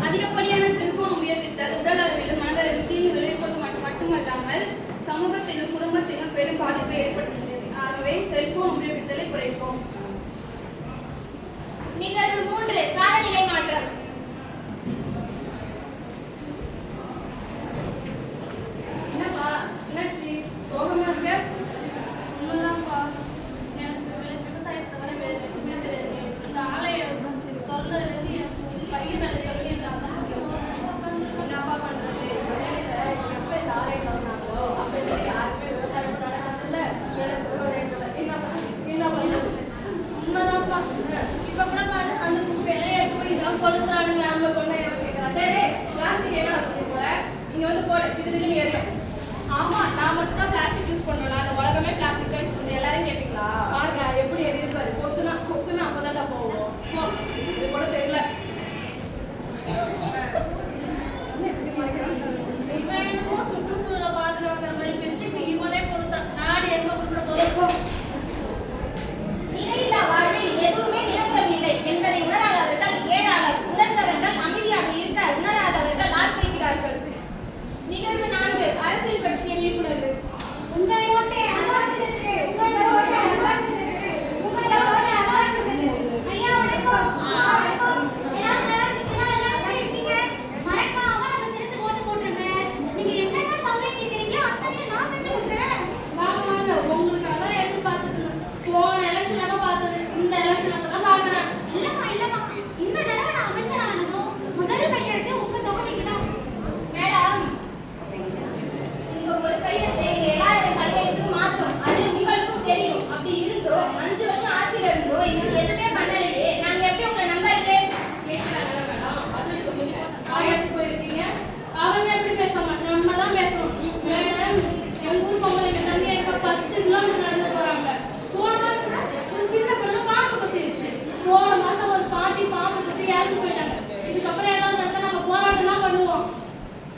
அதிகப்படியான செல்போன் உபயோகித்தல் உடல் அளவிலும் மனதளவில் தீங்கு விளைவிப்பது மட்டுமல்லாமல் சமூகத்திலும் குடும்பத்திலும் பெரும் பாதிப்பை ஏற்படுத்துகிறது. ஆகவே செல்போன் உபயோகித்தலை குறைப்போம். நிகழ்வு 3 காலநிலை மாற்றம். என்னப்பா என்னாச்சு சோகமா இருக்க? உண்மைதான்ப்பா, எனக்கு விவசாயத்தை தவிர வேறு எதுவுமே தெரியாது. இந்த ஆலையை திறந்ததுலேருந்து என் பயிர் விளைச்சலுமே இல்லாமல் என்னப்பா பண்றது? எப்ப இந்த ஆலை திறந்தாங்களோ அப்ப யாருமே விவசாயம் நடக்காதுல்ல. என்ன பண்றது? உண்மைதான்ப்பா. இப்போ கூட பாரு, அந்த வேலையை எடுத்து போய் இதெல்லாம் கொளுத்துறானுங்க. நம்ம கொண்டு பிளாஸ்டிக் என்ன போற நீங்க வந்து போடு இது ஏரியா. ஆமா, நான் மட்டும் தான் பிளாஸ்டிக் யூஸ் பண்ணுவேன். அந்த உலகமே பிளாஸ்டிக் தான் யூஸ் பண்ணுறேன். எல்லாரும் கேட்பீங்களா? பாருங்க எப்படி எதிர்பாரு கொசுனா அப்பதான் போவோம். இது கூட தெரியல. இவன் என்னமோ சுற்றுச்சூழலை பாதுகாக்கிற மாதிரி பேசிட்டு இவனே கொடுத்தான். நாடு எங்க உருப்பட போதும். நிலையில்லா வாழ்வில் எதுவுமே நிரந்தரம் இல்லை என்பதை உணராதவர்கள் ஏராளர். உணர்ந்தவர்கள் அமைதியாக இருக்க உணராதவர்கள் ஆர்ப்பரிக்கிறார்கள். நிகழ்வு 4 அரசியல் பற்றிய விழிப்புணர்வு.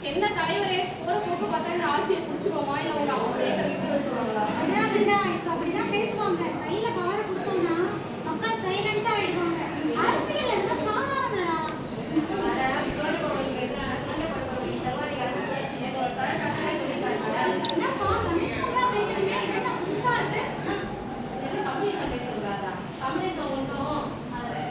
என்ன தலைவரே ஒரு போக்கு பார்த்தா இந்த ஆட்சியை பிடிச்சிருவோமா இல்ல உங்க அப்படியே கருத்து வச்சிருவாங்களா? அப்படிதான் பேசுவாங்க. கையில காரை கொடுத்தோம்னா மக்கள் சைலண்டா ஆயிடுவாங்க. அரசியல் என்ன சாதாரணடா. என்னப்பா கம்யூனிஸ்டா பேசுறீங்க? இதெல்லாம் புதுசா இருக்கு.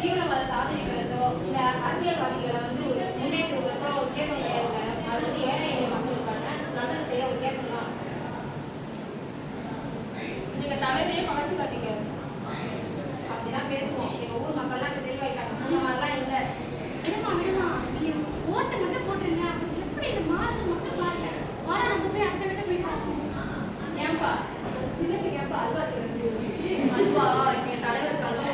தீவிரவாதத்தை ஆதரிக்கிறதோ இல்ல அரசியல்வாதிகளை வந்து முன்னேற்றுவதோ ஒரு இயக்கம் கிடையாது. அது வந்து ஏழை எளிய மக்களுக்கான நல்லது செய்ய ஒரு இயக்கம் தான். நீங்க தலையிலேயே பகச்சு காட்டீங்க. அப்படிதான் பேசுவோம். எங்க ஊர் மக்கள்லாம் இங்க தெளிவாயிட்டாங்க. அந்த மாதிரிலாம் இல்லை. விடுமா நீங்க ஓட்டு மட்டும் போட்டுருங்க. எப்படி இது மாறுது மட்டும் பாருங்க. வாடா நம்ம போய் அடுத்த வீட்டை போய் பார்ப்போம். ஏன்பா சின்னக்கு ஏன்பா அல்வா சொல்லிச்சு அதுவா எங்க தலைவர் கல்வா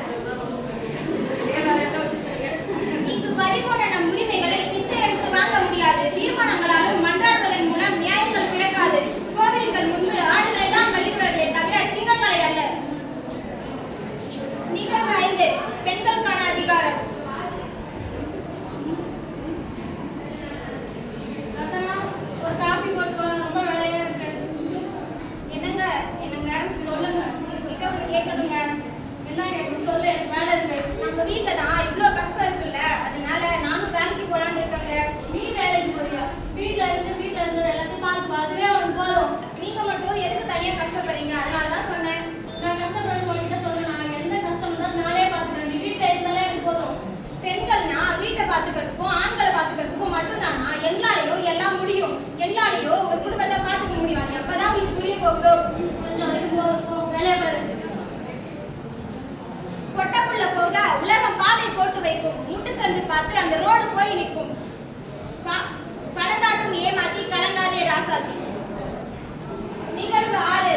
இங்கு பறிபோன நம் உரிமைகளை பிச்சை எடுத்து வாங்க முடியாது. தீர்மானங்களாலும் மன்றாடுவதன் மூலம் நியாயங்கள் பிறக்காது. கோவில்கள் முன்பு ஆடுகளை தான் வழிபடுவதே தவிர சிங்கங்களை அல்ல. நிகழ்வு 5 பெண்களுக்கான அதிகாரம். ஒரு காபி போட்டு ரொம்ப வேலையா இருக்கு. என்னங்க சொல்லுங்க. கேட்கணுங்க. என்ன கேட்கணும் சொல்லு. எனக்கு வேலை இருக்கு. நம்ம வீட்டுல தான் இவ்வளவு கஷ்டம் இருக்குல்ல, அதனால நானும் வேலைக்கு போலான்னு இருக்கேங்க. நீ வேலைக்கு போறியா? வீட்டுல இருந்தது எல்லாத்தையும் பார்த்து அதுவே உனக்கு போதும். நீங்க மட்டும் எதுக்கு தனியா கஷ்டப்படுறீங்க? அதனாலதான் சொன்னேன். நான் கஷ்டப்படும் உங்ககிட்ட சொல்லுங்க. நான் எந்த கஷ்டம் இருந்தாலும் நானே பார்த்துக்கிறேன். நீ வீட்டுல இருந்தாலே எனக்கு போதும். பெண்கள்னா வீட்டை பாத்துக்கிறதுக்கும் ஆண்களை பாத்துக்கிறதுக்கும் மட்டும்தானா? எங்களாலேயோ எல்லாம் முடியும். எங்களாலேயோ ஒரு குடும்பத்தை பாத்துக்க முடியும். அது எப்பதான் உங்களுக்கு புரிய போகுதோ? கொஞ்சம் வேலையை பாரு. பொட்டப்புள்ள போக உலகம் பாதை போட்டு வைக்கும். முட்டுச்சந்து பார்த்து அந்த ரோடு போய் நிற்கும். படந்தாட்டும் ஏமாத்தி கலங்காதே ராசாத்தி. நிகழ்வு 6